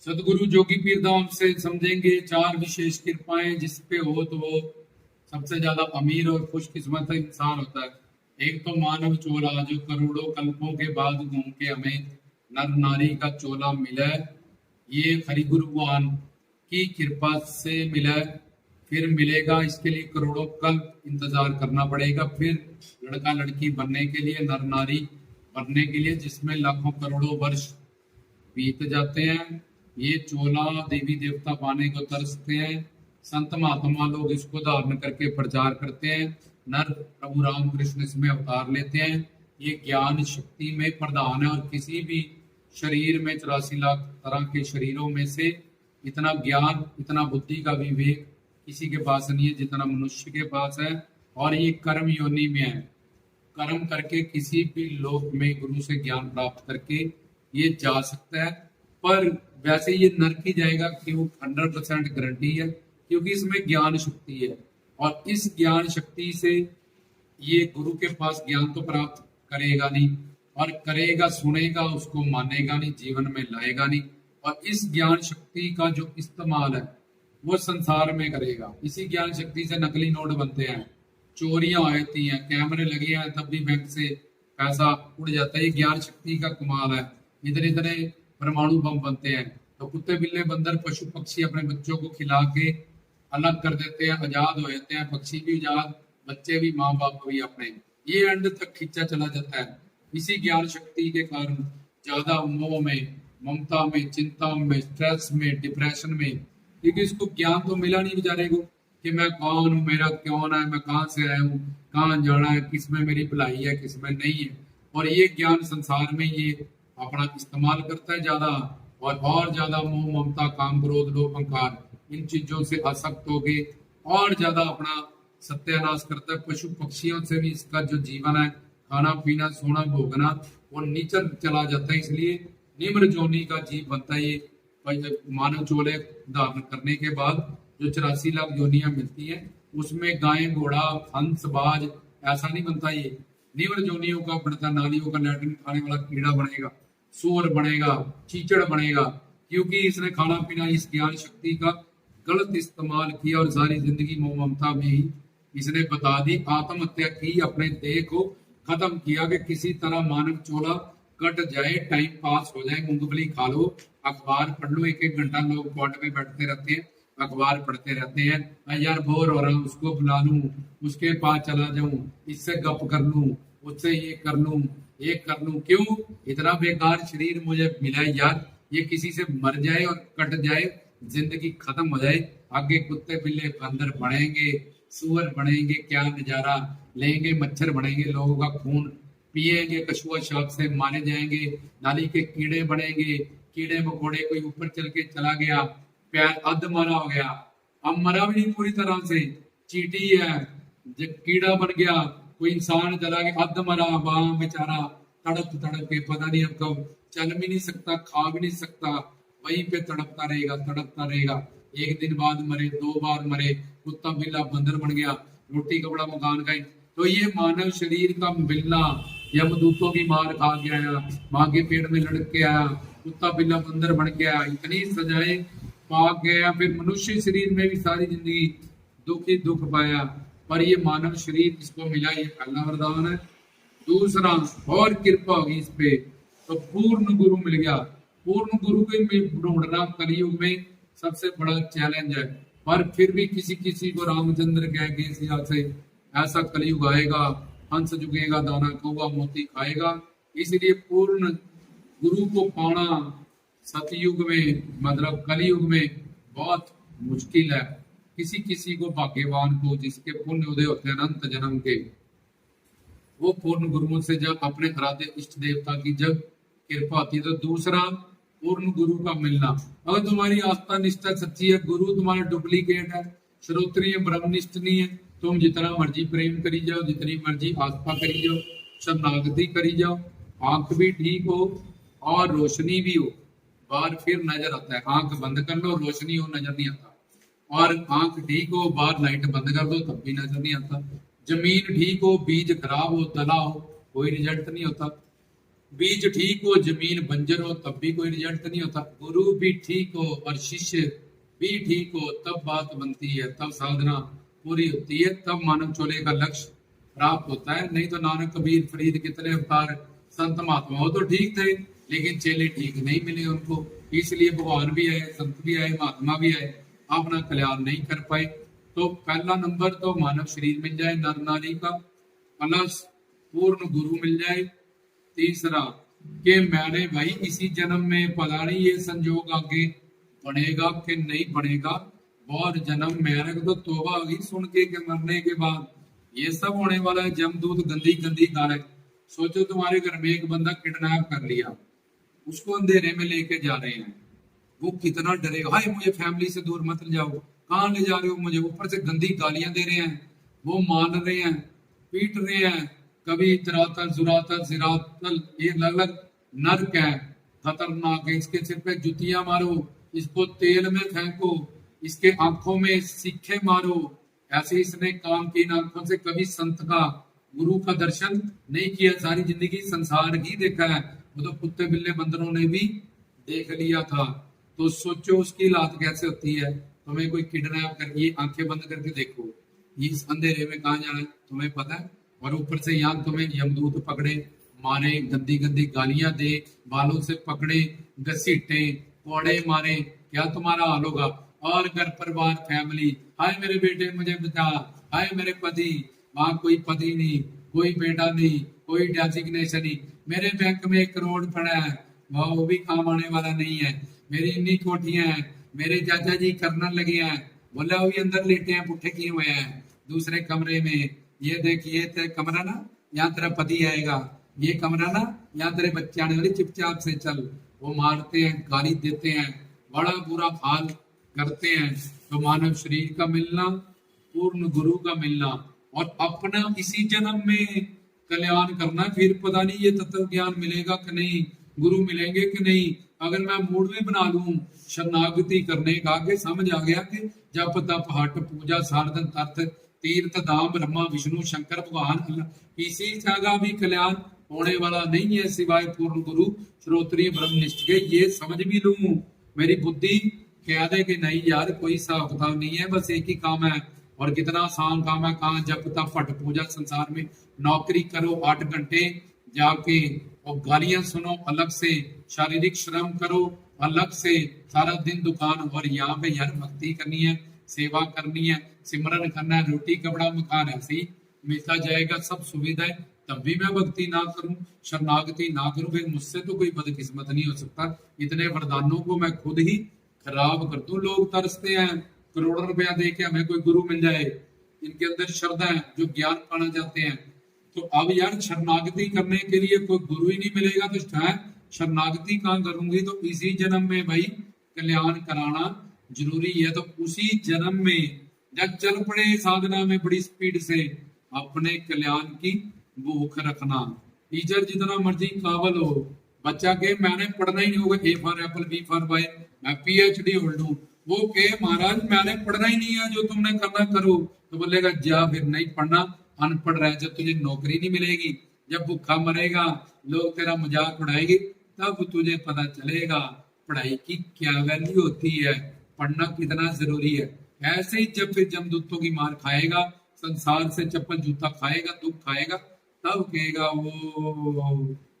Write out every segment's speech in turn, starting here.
सदगुरु जोगी पीर धाम से समझेंगे चार विशेष कृपाएं जिस पे हो तो वो सबसे ज्यादा अमीर और खुशकिस्मत इंसान होता है। एक तो मानव चोला जो करोड़ों कल्पों के बाद घूम के हमें नर नारी का चोला मिला है। ये हरि गुरुवान की कृपा से मिला है। फिर मिलेगा, इसके लिए करोड़ों कल्प इंतजार करना पड़ेगा। फिर लड़का लड़की बनने के लिए, नर नारी बनने के लिए, जिसमें लाखों करोड़ों वर्ष बीत जाते हैं। ये चोला देवी देवता पाने को तरसते हैं। संत महात्मा लोग इसको धारण करके प्रचार करते हैं। नर प्रभु राम कृष्ण इसमें अवतार लेते हैं। ये ज्ञान शक्ति में प्रधान है और किसी भी शरीर में 84 लाख तरह के शरीरों में से इतना ज्ञान, इतना बुद्धि का विवेक किसी के पास नहीं है जितना मनुष्य के पास है। और ये कर्म योनि में है। कर्म करके किसी भी लोक में गुरु से ज्ञान प्राप्त करके ये जा सकता है। पर वैसे ये नरक ही जाएगा, क्यों? 100% गारंटी है, क्योंकि इसमें ज्ञान शक्ति है। और इस ज्ञान शक्ति से ये गुरु के पास ज्ञान तो प्राप्त करेगा नहीं, और करेगा सुनेगा, उसको मानेगा नहीं, जीवन में लाएगा नहीं। और इस ज्ञान शक्ति का जो इस्तेमाल है वो संसार में करेगा। इसी ज्ञान शक्ति से नकली नोट बनते हैं, चोरियां होती हैं, कैमरे लगे हैं तब भी बैंक से पैसा उड़ जाता है। ये ज्ञान शक्ति का कमाल है। इतने इतने परमाणु बम बनते हैं। तो कुत्ते बिल्ले बंदर पशु पक्षी अपने बच्चों को खिला के अलग कर देते हैं, आजाद हो जाते हैं। पक्षी भी आजाद, बच्चे भी, माँ बाप भी अपने। ये एंड तक खींचा चला जाता है। इसी ज्ञान शक्ति के कारण ज्यादा मोह में, ममता में, चिंता में, स्ट्रेस में, डिप्रेशन में, क्योंकि इसको ज्ञान तो मिला नहीं बेचारे को कि मैं कौन हूँ, मेरा कौन है, मैं कहाँ से आया हूँ, कहाँ जाना है, किस में मेरी भलाई है, किस में नहीं है। और ये ज्ञान संसार में ये अपना इस्तेमाल करता है ज्यादा, और ज्यादा मोह ममता काम क्रोध लोभ अहंकार इन चीजों से आसक्त हो गए और ज्यादा अपना सत्यानाश करता है। पशु पक्षियों से भी इसका जो जीवन है, खाना पीना सोना भोगना, वो नीचे चला जाता है। इसलिए निम्र जोनी का जीव बनता है। ये मानव चोले धारण करने के बाद जो 84 लाख योनियां मिलती हैं, उसमें गाय घोड़ा हंस बाज ऐसा नहीं बनता। ये निम्र जोनियों का बनता, नालियों का लैट्रिन खाने वाला कीड़ा बनेगा, सूअर बनेगा, चीचड़ बनेगा, क्योंकि इसने खाना पीना इस ज्ञान शक्ति का गलत इस्तेमाल किया और सारी जिंदगी मोह ममता में ही इसने बता दी, आत्महत्या की, अपने देह को खत्म किया कि किसी तरह मानव चोला कट जाए, टाइम पास हो जाए, मूंगफली खा लो, अखबार पढ़ लो। 1-1 घंटा लोग कोर्ट में बैठते रहते हैं, अखबार पढ़ते रहते हैं। मैं यार बोर हो रहा हूँ, उसको बुला लूं, उसके पास चला जाऊं, इससे गप कर लूं, उससे ये कर लूं, ये कर लूं। क्यों? इतना बेकार शरीर मुझे मिला है यार, ये किसी से मर जाए और कट जाए, जिंदगी खत्म हो जाए। आगे कुत्ते बिल्ले बंदर बढ़ेंगे, सुअर बढ़ेंगे, क्या नजारा लेंगे, मच्छर बढ़ेंगे, लोगों का खून पिएंगे, कछुआ सांप से मारे जाएंगे, नाली के कीड़े बढ़ेंगे, कीड़े मकोड़े, कोई ऊपर चल के चला गया, पैर अध मरा हो गया, अब मरा भी नहीं पूरी तरह से, चींटी है, जब कीड़ा बन गया, कोई इंसान चला गया अध मरा, वहां बेचारा तड़प तड़प के पता नहीं अब कब चल भी नहीं सकता, खा भी नहीं सकता, वहीं पे तड़पता रहेगा, तड़पता रहेगा। एक दिन बाद मरे, 2 बार मरे, कुत्ता बिल्ला बंदर बन गया, रोटी कपड़ा मकान का। तो ये मानव शरीर का मिलना, यमदूतों की मार खा के आया, माँ के पेट में लड़क के आया, कुत्ता बिल्ला बंदर बन के आया, इतनी सजाएं पा गया, फिर मनुष्य शरीर में भी सारी जिंदगी दुख ही दुख पाया। पर ये मानव शरीर इसको मिला, ये पहला वरदान है। दूसरा, और कृपा होगी इस पे तो पूर्ण गुरु मिल गया। पूर्ण गुरु को ढूंढना कलयुग में सबसे बड़ा चैलेंज है। पर फिर भी किसी किसी को रामचंद्र कह के से ऐसा कलयुग आएगा, हंस जुगेगा, दाना कौवा मोती खाएगा। इसलिए पूर्ण गुरु को पाना सतयुग में, मतलब कलयुग में बहुत मुश्किल है। किसी किसी को, भाग्यवान को, जिसके पुण्य उदय होते हैं अनंत जन्म के, वो पूर्ण गुरुओं से जब अपने आराध्य इष्ट देवता की जब कृपा होती है। तो दूसरा, पूर्ण गुरु का मिलना। अगर तुम्हारी आस्था निष्ठा सच्ची है, गुरु तुम्हारा डुप्लीकेट है, श्रोत्रिय ब्रह्मनिष्ठ नहीं है, तुम जितना मर्जी प्रेम करी जाओ, जितनी मर्जी आस्था करी जाओ, शरणागति करी जाओ, आंख भी ठीक हो और रोशनी भी हो, बाहर फिर नजर आता है। आंख बंद कर लो, रोशनी हो, नजर नहीं आता। और आंख ठीक हो, बाहर लाइट बंद कर दो, तब भी नजर नहीं आता। जमीन ठीक हो, बीज खराब हो, तला हो, कोई रिजल्ट नहीं होता। बीज ठीक हो, जमीन बंजर हो, तब भी कोई रिजल्ट नहीं होता। गुरु भी ठीक हो और शिष्य भी ठीक हो, तब बात बनती है, तब साधना पूरी होती है, तब मानव चोले का लक्ष्य प्राप्त होता है। नहीं तो नानक कबीर फरीद कितने अवतार संत महात्मा हो तो ठीक थे, लेकिन चेले ठीक नहीं मिले उनको, इसलिए भगवान भी आए, संत भी आए, महात्मा भी आए, अपना कल्याण नहीं कर पाए। तो पहला नंबर तो मानव शरीर मिल जाए नर नारी का, प्लस पूर्ण गुरु मिल जाए। तीसरा कि मैंने भाई इसी जन्म में पता नहीं ये संजोग आगे बनेगा कि नहीं बनेगा, और जन्म मेरे को तो तौबा हुई सुन के कि मरने के बाद ये सब होने वाला है। जमदूत गंदी गंदी गाय, सोचो तुम्हारे घर में एक बंदा किडनैप कर लिया, उसको अंधेरे में लेके जा रहे हैं, वो कितना डरेगा, हाय मुझे फैमिली से दूर मत ले जाओ, कहाँ ले जा रहे हो मुझे, ऊपर से गंदी गालियां दे रहे हैं, वो मान रहे हैं, पीट रहे हैं, कभी तरातल जुरातल सिरातल, ये अलग अलग नर्क है, खतरनाक है। इसके सिर पे जुतियां मारो, इसको तेल में फेंको, इसके आंखों में सीखे मारो, ऐसे इसने काम की। इन आंखों से कभी संत का गुरु का दर्शन नहीं किया, सारी जिंदगी संसार ही देखा है, वो तो कुत्ते बिल्ले बंदरों ने भी देख लिया था। तो सोचो उसकी लात कैसे होती है। तुम्हें कोई किडनैप करके आंखें बंद करके देखो, ये इस अंधेरे में कहाँ जाना है तुम्हें पता है, और ऊपर से यहाँ तुम्हें यमदूत पकड़े, मारे, गंदी गंदी गालियां दे, बालों से पकड़े, घसीटे, कोड़े मारे, क्या तुम्हारा हाल होगा। और घर परिवार फैमिली, हाय मेरे बेटे मुझे बचा, हाय मेरे पति, वहां कोई पति नहीं, कोई बेटा नहीं, कोई डेजिग्नेशन नहीं, मेरे बैंक में 1 करोड़ पड़ा है, वो भी काम आने वाला नहीं है, मेरी इन्नी कोठियां हैं, मेरे चाचा जी करने लगे हैं, बोला वो भी अंदर लेटे हैं, पुट्ठे किए हुए हैं दूसरे कमरे में, ये देखिए तेरा कमरा ना, यहाँ तेरा पति आएगा, ये कमरा ना, यहाँ तेरे बच्चे आने वाले, चुपचाप से चल। वो मारते हैं, गाली देते हैं, बड़ा बुरा हाल करते हैं। तो मानव शरीर का मिलना, पूर्ण गुरु का मिलना, और अपना इसी जन्म में कल्याण करना, फिर पता नहीं ये तत्व ज्ञान मिलेगा कि नहीं, गुरु मिलेंगे कि नहीं। अगर मैं मूड भी बना लूं शरणागति करने का, के समझ आ गया कि जप तप हट पूजा साधन तर्थ तीर्थ धाम ब्रह्मा विष्णु शंकर भगवान अल्लाह, किसी जगह भी कल्याण होने वाला नहीं है सिवाय पूर्ण गुरु श्रोत्रिय ब्रह्मनिष्ठ के। ये समझ भी लूं, मेरी बुद्धि कह दे कि नहीं यार कोई हिसाब किताब नहीं है, बस एक ही काम है, और कितना आसान काम है, कहाँ जब तक फट पूजा, संसार में नौकरी करो 8 घंटे जाके, और गालियां सुनो अलग से, शारीरिक श्रम करो अलग से, सारा दिन दुकान, और यहाँ पे यार भक्ति करनी है, सेवा करनी है, सिमरन करना है, रोटी कपड़ा मकान ऐसे ही मिलता जाएगा, सब सुविधाएं, तब भी मैं भक्ति ना करूं, शरणागति ना करूं, फिर मुझसे तो कोई बदकिस्मत नहीं हो सकता। इतने वरदानों को मैं खुद ही खराब कर दूं। लोग तरसते हैं करोड़ों रुपया दे के हमें कोई गुरु मिल जाए, इनके अंदर श्रद्धा है, जो ज्ञान पाना चाहते हैं। तो अब यार शरणागति करने के लिए कोई गुरु ही नहीं मिलेगा, तो शरणागति कहाँ करूंगी। तो इसी जन्म में भाई कल्याण कराना जरूरी है। तो उसी जन्म में जब चल पड़े साधना में बड़ी स्पीड से, अपने कल्याण की भूख रखना। टीचर जितना मर्जी काबल हो, बच्चा के मैंने पढ़ना ही नहीं होगा, A for apple, B for boy, मैं पीएचडी होल्ड हूँ, वो के महाराज मैंने पढ़ना ही नहीं है, जो तुमने करना करो। तो बोलेगा जा फिर नहीं पढ़ना, अनपढ़ रह, जब तुझे नौकरी नहीं मिलेगी, जब भूखा मरेगा, लोग तेरा मजाक उड़ाएंगे, तब तुझे पता चलेगा पढ़ाई की क्या वैल्यू होती है, पढ़ना कितना जरूरी है। ऐसे ही जब फिर जमदूतों की मार खाएगा, संसार से चप्पल जूता खाएगा, दुख खाएगा, तब कहेगा वो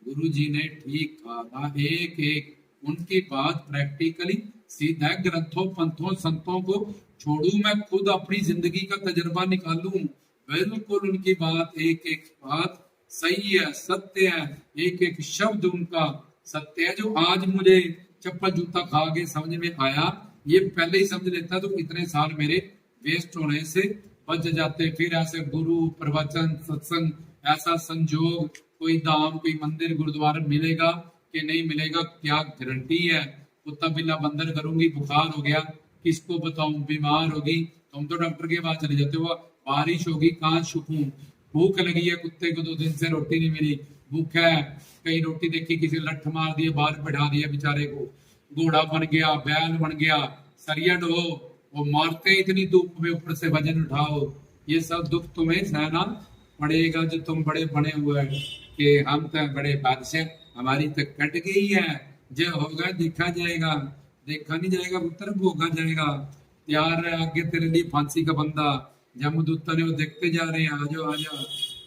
गुरु जी ने ठीक कहा। एक एक उनकी बात प्रैक्टिकली सीधा ग्रंथों पंथों संतों को छोड़ू, मैं खुद अपनी जिंदगी का तजर्बा निकालूं, बिल्कुल उनकी बात एक एक बात सही है, सत्य है, एक एक शब्द उनका सत्य है। जो आज मुझे चप्पल जूता खा के समझ में आया, ये पहले ही समझ लेता तो इतने साल मेरे वेस्ट होने से बच जाते। फिर ऐसे गुरु प्रवचन सत्संग, ऐसा संजोग, कोई धाम कोई मंदिर गुरुद्वारा मिलेगा कि नहीं मिलेगा, क्या गारंटी है। कुत्ता बिल्ला बंदर करूंगी, बुखार हो गया, किसको बताऊं, बीमार होगी, तुम तो डॉक्टर के पास चले जाते हो, बारिश होगी कहाँ छुपूं, भूख लगी है, कुत्ते को 2 दिन से रोटी नहीं मिली, भूख है, कहीं रोटी देखी किसी लठ मार दिए, बाहर बैठा दिया बेचारे को, घोड़ा बन गया, बैल बन गया, सरिया ढो, वो मारते इतनी धूप में, ऊपर से वजन उठाओ, ये सब दुख तुम्हें सहना पड़ेगा। जो तुम बड़े बने हुए हैं कि हम तो बड़े बादशाह, हमारी तो कट गई है, जो होगा देखा जाएगा, देखा नहीं जाएगा पुत्र, भोगा जाएगा। तैयार है आगे तेरे लिए फांसी का बंदा, जमदूत ने वो देखते जा रहे हैं, आजो आजा,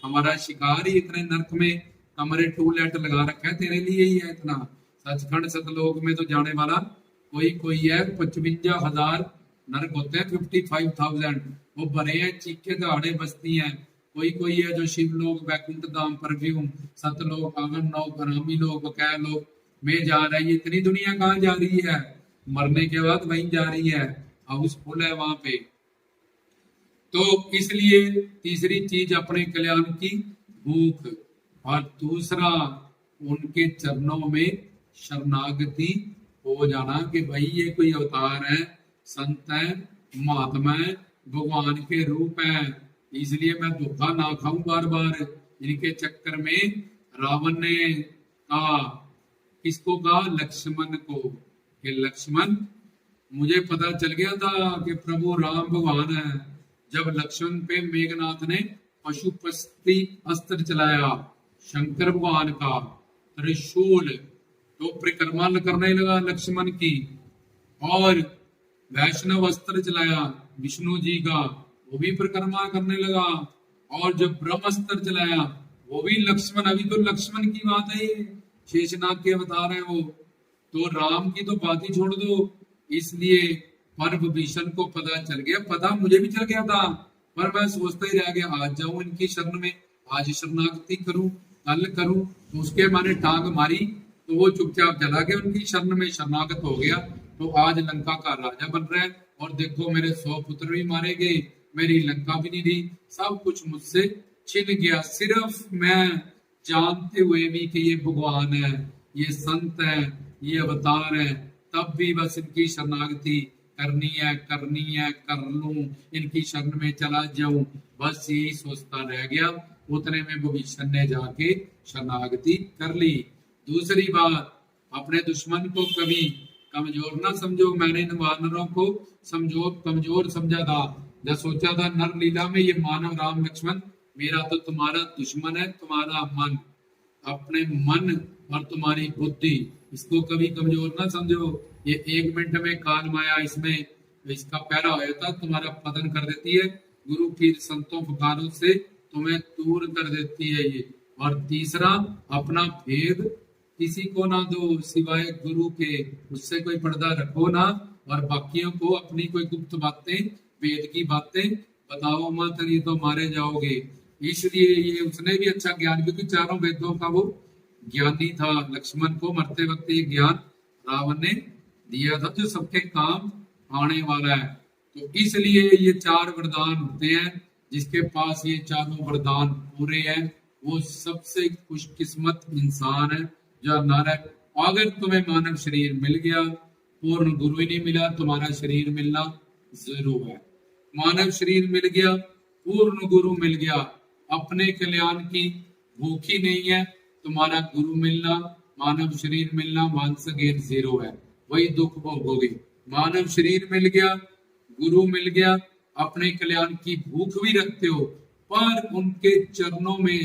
हमारा शिकार ही इतने नरक में कमरे टूलेट लगा रखा है, तेरे लिए ही है इतना। सचखंड सतलोक में तो जाने वाला कोई कोई है, 55,000 नरक होते हैं, 55,000 वो भरे हैं, चीखे दहाड़े बसती हैं। कोई कोई है जो शिव लोग, वैकुंठ धाम, परफ्यूम, सतलोक, आंगन लोक, हरामी लोग, बकाया लोग में जा रहा है। ये इतनी दुनिया कहाँ जा रही है, मरने के बाद वहीं जा रही है, हाउसफुल है वहां पे। तो इसलिए तीसरी चीज अपने कल्याण की भूख, और दूसरा उनके चरणों में शरणागति हो जाना कि भाई ये कोई अवतार है, संत है, महात्मा है, भगवान के रूप है, इसलिए मैं धोखा ना खाऊं बार बार। इनके चक्कर में रावण ने कहा, किसको कहा, लक्ष्मण को, कि लक्ष्मण मुझे पता चल गया था कि प्रभु राम भगवान है। जब लक्ष्मण पे मेघनाथ ने पशुपति अस्त्र चलाया, शंकर भगवान का त्रिशूल, तो परिक्रमा करने लगा लक्ष्मण की, और वैष्णव अस्त्र चलाया विष्णु जी का, वो भी परिक्रमा करने लगा, और जब ब्रह्मास्त्र चलाया वो भी लक्ष्मण, अभी तो लक्ष्मण की बात है, ये शेषनाग के अवतार है वो, तो राम की तो बात ही छोड़ दो। इसलिए पर विभीषण को पता चल गया, पता मुझे भी चल गया था, पर मैं सोचता ही रह गया, आज जाऊं इनकी शरण में, आज शरणागति करूं, कल करूं। तो उसके मैंने टांग मारी, तो वो चुपचाप चला गया, उनकी शरण में शरणागत हो गया। तो आज लंका का राजा बन रहा है, और देखो मेरे 100 पुत्र भी मारे गए, मेरी लंका भी नहीं दी, सब कुछ मुझसे छिन गया। सिर्फ मैं जानते हुए भी कि ये भगवान है, ये संत है, ये अवतार है, तब भी बस इनकी शरणागति करनी है, कर लूं, इनकी शरण में चला जाऊं, बस यही सोचता रह गया। उतने में भविष्य ने जाके शरणागति कर ली। दूसरी बात, अपने दुश्मन को कभी कमजोर ना समझो। मैंने इन वानरों को कमजोर समझा था, जब सोचा था नर लीला में ये मानव राम लक्ष्मण मेरा तो तुम्हारा दुश्मन है, तुम्हारा मन, अपने मन और तुम्हारी बुद्धि, इसको कभी कमजोर ना समझो। ये 1 मिनट में काल माया इसमें इसका पैरा हो जाता, तुम्हारा पतन कर देती है, गुरु की संतों पुकारों से तुम्हें दूर कर देती है ये। और तीसरा, अपना भेद किसी को ना दो सिवाय गुरु के, उससे कोई पर्दा रखो ना, और बाकियों को अपनी कोई गुप्त बातें, वेद की बातें बताओ मत, नहीं तो मारे जाओगे। इसलिए ये उसने भी अच्छा ज्ञान, क्योंकि चारों वेदों का वो ज्ञानी था, लक्ष्मण को मरते वक्त ये ज्ञान रावण ने दिया था जो सबके काम आने वाला है। तो इसलिए ये 4 वरदान होते हैं, जिसके पास ये चारों वरदान पूरे हैं वो सबसे खुशकिस्मत इंसान है जो नर है। अगर तुम्हें मानव शरीर मिल गया, पूर्ण गुरु ही नहीं मिला, तुम्हारा शरीर मिलना जरूर है। मानव शरीर मिल गया, पूर्ण गुरु मिल गया, अपने कल्याण की भूखी नहीं है, तुम्हारा गुरु मिलना, मानव शरीर मिलना मानस गेन 0 है, वही दुख भोगोगे। मानव शरीर मिल गया, गुरु मिल गया, अपने कल्याण की भूख भी रखते हो, पर उनके चरणों में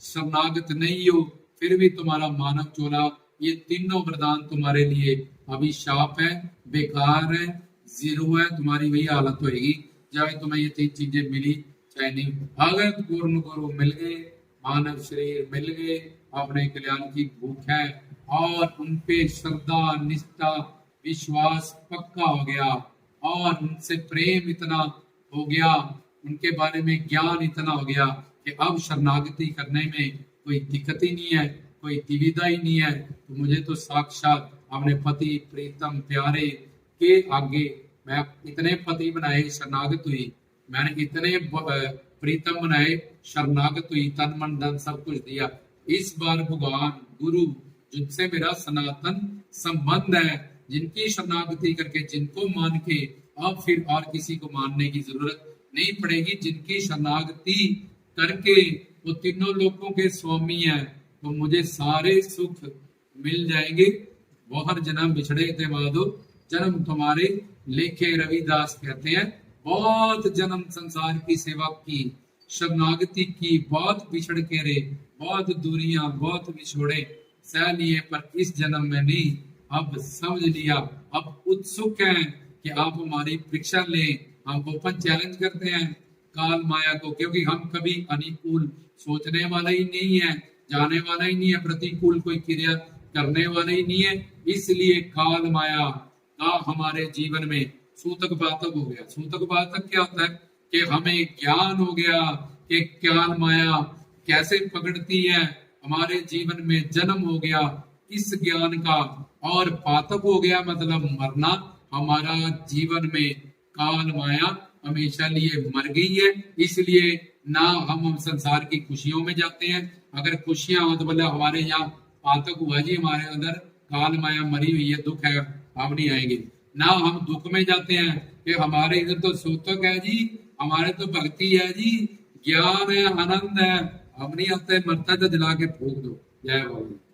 शरणागत नहीं हो, फिर भी तुम्हारा मानव चोला, ये तीनों वरदान तुम्हारे लिए अभिशाप है, बेकार है, 0 है, तुम्हारी वही हालत होगी चाहे तुम्हें ये 3 चीजें मिली चाहे नहीं। अगर पूर्ण गुरु मिल गए, मानव शरीर मिल गए, अपने कल्याण की भूख है, और उन पे श्रद्धा, निष्ठा, विश्वास पक्का हो गया, और उनसे प्रेम इतना हो गया, उनके बारे में ज्ञान इतना हो गया कि अब शरणागति करने में कोई दिक्कत ही नहीं है, कोई दुविधा ही नहीं है। तो मुझे तो साक्षात अपने पति प्रीतम प्यारे के आगे मैं इतने पति बनाए शरणागत हुई, मैंने इतने प्रीतम बनाए शरणागत हुई, तन मन धन सब कुछ दिया। इस बार भगवान गुरु जिनसे मेरा सनातन संबंध है, जिनकी शरणागति करके, जिनको मान के अब फिर और किसी को मानने की जरूरत नहीं पड़ेगी, जिनकी शरणागति करके वो तीनों लोगों के स्वामी हैं, तो मुझे सारे सुख मिल जाएंगे। बहुत जन्म बिछड़े थे माधो, जन्म तुम्हारे लेखे, रविदास कहते हैं। बहुत जन्म संसार की सेवा की, शरणागति की, बहुत बिछड़ के रहे, बहुत दूरियां, बहुत विछोड़े सह लिए, पर इस जन्म में नहीं। अब समझ लिया, अब उत्सुक हैं कि आप हमारी परीक्षा लें। हम ओपन चैलेंज करते हैं काल माया को, क्योंकि हम कभी अनुकूल सोचने वाला ही नहीं है, जाने वाला ही नहीं है, प्रतिकूल कोई क्रिया करने वाला ही नहीं है। इसलिए काल माया का हमारे जीवन में सूतक बातक हो गया। सूतक बातक क्या होता है कि हमें ज्ञान हो गया कि काल माया कैसे पकड़ती है, हमारे जीवन में जन्म हो गया इस ज्ञान का। और पातक हो गया मतलब मरना, हमारा जीवन में काल माया हमेशा लिए मर गई है। इसलिए ना हम संसार की खुशियों में जाते हैं, अगर खुशियां हो तो बोले हमारे यहाँ पातक हुआ जी, हमारे अंदर काल माया मरी हुई है, दुख है, हम नहीं आएंगे। ना हम दुख में जाते हैं कि हमारे इधर तो सूतक है जी, हमारे तो भक्ति है जी, ज्ञान है, आनंद है, हम नहीं आते, मरता तो जला के फूक दो। जय बाबा।